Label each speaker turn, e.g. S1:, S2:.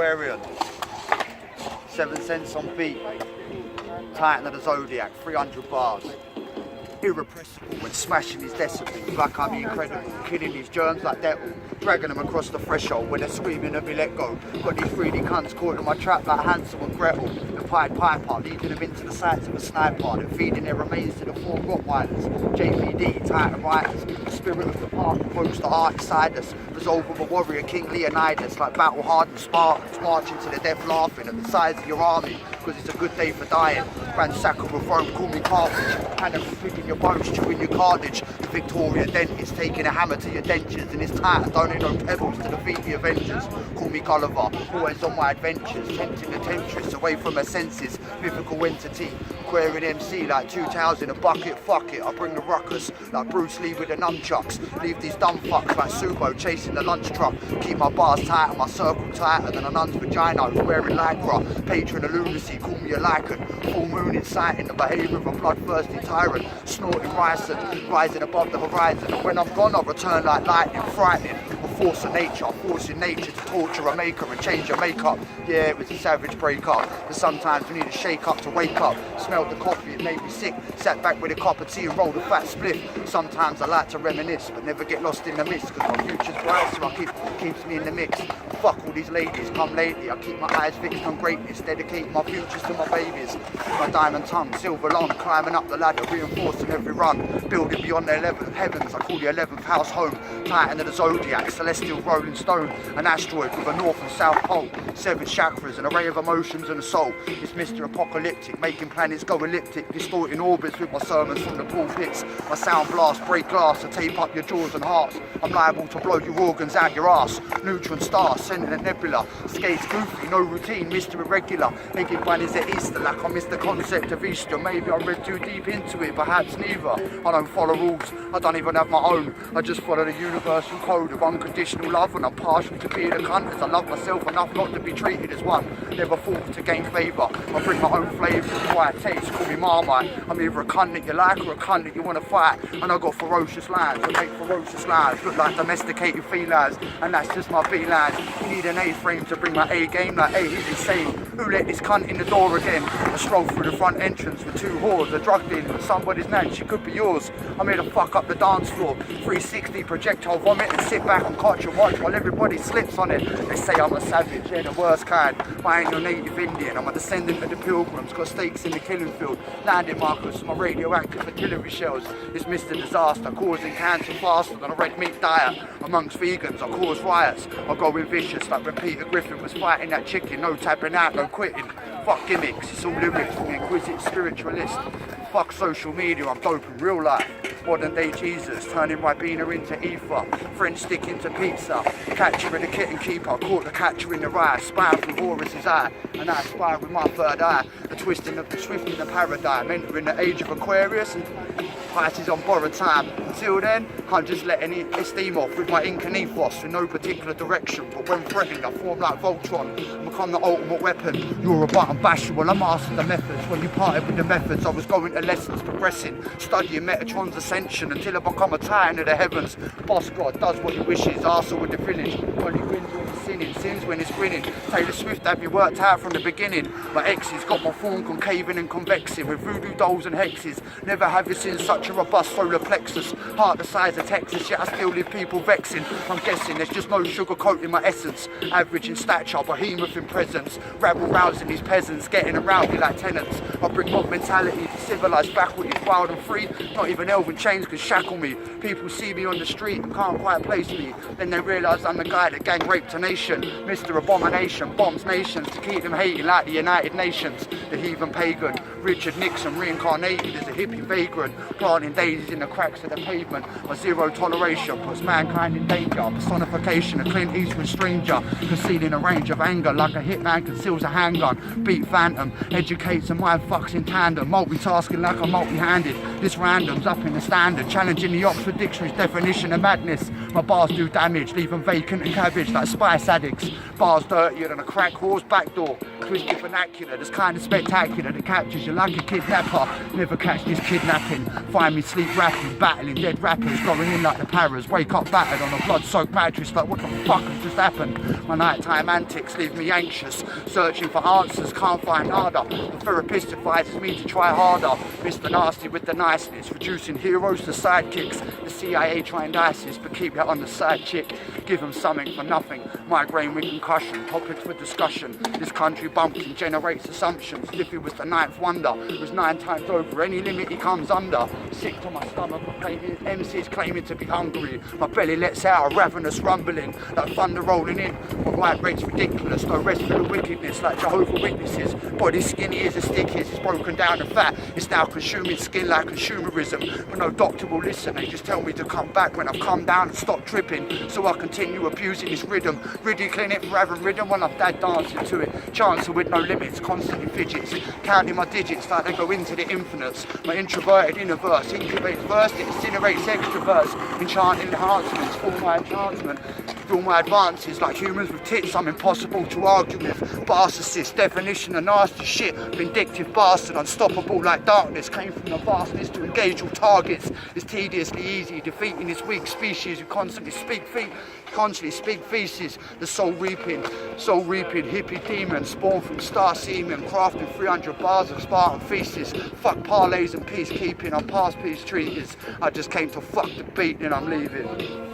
S1: Aquarian, 7 cents on beat, Titan of the Zodiac, 300 bars. Irrepressible when smashing his decibels like I'm incredible, killing these germs like devil, dragging them across the threshold when they're screaming at me let go. Got these 3D cunts caught in my trap like Hansel and Gretel, the Pied Piper leading them into the sights of a sniper, then feeding their remains to the 4 Rottweilers. JPD, Titan Riders, the spirit of the park evokes the art inside us, resolve of a warrior King Leonidas, like battle-hardened Spartans marching to the death laughing at the size of your army, because it's a good day for dying. Ransackable throne, call me Carthage, and I'm picking your bones, chewing your cartilage. The Victoria dentist taking a hammer to your dentures, and his Titan don't need no pebbles to defeat the Avengers. Call me Gulliver, always on my adventures, tempting the temptress away from her senses. Mythical entity, Aquarian MC like 2000, a bucket, fuck it, I bring the ruckus like Bruce Lee with the nunchucks. Leave these dumb fucks like Subo chasing the lunch truck. Keep my bars tighter, my circle tighter than a nun's vagina. Wearing lycra, patron of lunacy, call me a lichen. Full moon inciting the behaviour of a bloodthirsty tyrant. Snorting ricin, rising above the horizon. And when I'm gone, I'll return like lightning, frightening. A force of nature, forcing nature to torture a maker and change your makeup. Yeah, it was a savage breakup, but sometimes we need a shake up to wake up. Smelled the coffee, it made me sick. Sat back with a cup of tea and rolled a fat spliff. Sometimes I like to reminisce, but never get lost in the mist, cause my future's bright, so keeps me in the mix. Fuck all these ladies, come lately, I keep my eyes fixed on greatness, dedicating my futures to my babies. My diamond tongue, silver long, climbing up the ladder, reinforcing every run, building beyond the 11th heavens. I call the 11th house home, Titan of the Zodiac, celestial rolling stone, an asteroid with a north and south pole, 7 chakras, an array of emotions and a soul. It's Mr. Apocalyptic, making planets go elliptic, distorting orbits with my sermons from the pulpits. My sound blast, break glass, and tape up your jaws and hearts. I'm liable to blow your organs out your ass. Neutron star, sending a nebula, skates goofy, no routine, Mr. Irregular. Thinking one is at Easter, like I missed the concept of Easter. Maybe I read too deep into it, perhaps neither. I don't follow rules, I don't even have my own. I just follow the universal code of unconditional love, and I'm partial to being a cunt, as I love myself enough not to be treated as one. Never thought to gain favour, I bring my own flavour, quiet taste, call me Marmite. I'm either a cunt that you like or a cunt that you want to fight, and I got ferocious lines that make ferocious lives look like domesticated felines, and that's just my B-lines. You need an A-frame to bring my A-game, like A, he's insane. Who let this cunt in the door again? I stroll through the front entrance with 2 whores, a drug dealer with somebody's name, she could be yours. I'm here to fuck up the dance floor, 360 projectile vomit, and sit back and catch and watch while everybody slips on it. They say I'm a savage, yeah, the worst kind, but I ain't your native Indian. I'm a descendant of the pilgrims, got stakes in the killing field, landing markers, my radioactive artillery shells. It's Mr. Disaster, causing cancer faster than a red meat diet. Amongst vegans, I cause riots, I go in vicious like when Peter Griffin was fighting that chicken. No tapping out, no quitting. Fuck gimmicks, it's all lyrics, I'm an inquisitive spiritualist. Fuck social media, I'm dope in real life. Modern day Jesus, turning Ribena into ether. French stick into pizza. Catcher in the kitten keeper, caught the catcher in the rye. Spy through Horus's eye, and I spy with my third eye. The twisting of the swift in the paradigm, entering the age of Aquarius, and prices on borrowed time. Until then, I'm just letting it steam off with my ink and ethos in no particular direction. But when threatened, I form like Voltron and become the ultimate weapon. You're a button bashful, I mastered the methods. When you parted with the methods, I was going to lessons, progressing, studying Metatron's ascension until I become a titan of the heavens. Boss God does what he wishes, arsehole with the village. Only wins when he's sinning, sins when he's grinning. Taylor Swift had me worked out from the beginning. My exes got my form concaving and convexing with voodoo dolls and hexes. Never have you seen such a robust solar plexus. Heart the size of Texas, yet I still leave people vexing. I'm guessing there's just no sugar coat in my essence. Average in stature, behemoth in presence. Rabble rousing these peasants, getting around me like tenants. I bring mob mentality to civilised faculties, wild and free. Not even elven chains can shackle me. People see me on the street and can't quite place me. Then they realise I'm the guy that gang raped a nation. Mr. Abomination bombs nations to keep them hating like the United Nations. The heathen pagan, Richard Nixon reincarnated as a hippie vagrant, planting daisies in the cracks of the pavement. My zero toleration puts mankind in danger. Personification of Clint Eastwood stranger, concealing a range of anger like a hitman conceals a handgun. Beat phantom, educates and mind fucks in tandem. Multitask multitasking like I'm multi-handed. This random's up in the standard, challenging the Oxford Dictionary's definition of madness. My bars do damage, leave them vacant and cabbage like spice addicts. Bars dirtier than a crack whore's back door. Twisted vernacular that's kind of spectacular, that captures you like a kidnapper. Never catch this kidnapping. Find me sleep rapping, battling dead rappers, going in like the paras. Wake up battered on a blood-soaked mattress like what the fuck has just happened? My nighttime antics leave me anxious, searching for answers, can't find nada. The therapist advises me to try harder. Mr. Nasty with the niceness, reducing heroes to sidekicks. The CIA trying ISIS, but keep that on the side chick. Give them something for nothing. Migraine with concussion, topics for discussion. This country bumpkin generates assumptions. Liffey was the ninth wonder, was 9 times over any limit he comes under. Sick to my stomach, MCs claiming to be hungry. My belly lets out a ravenous rumbling, like thunder rolling in. My right rate's ridiculous, no rest for the wickedness, like Jehovah's Witnesses. Body skinny as a stick is, it's broken down and fat. It's now consuming skin like consumerism. But no doctor will listen, they just tell me to come back when I've come down and stop tripping. So I continue abusing this rhythm, ridiculing it for having rhythm while I'm dad dancing to it. Chancer with no limits, constantly fidgets, counting my digits like they go into the infinites. My introverted inner verse incubates first, it incinerates extroverts, enchanting enhancements, all my enhancement. All my advances, like humans with tits, I'm impossible to argue with. Narcissist, definition of nasty shit. Vindictive bastard, unstoppable like darkness. Came from the vastness to engage all targets. It's tediously easy, defeating this weak species who constantly speak feces. The soul reaping, hippie demon, spawned from star semen, crafting 300 bars of Spartan thesis. Fuck parlays and peacekeeping, I'm past peace treaties. I just came to fuck the beat and I'm leaving.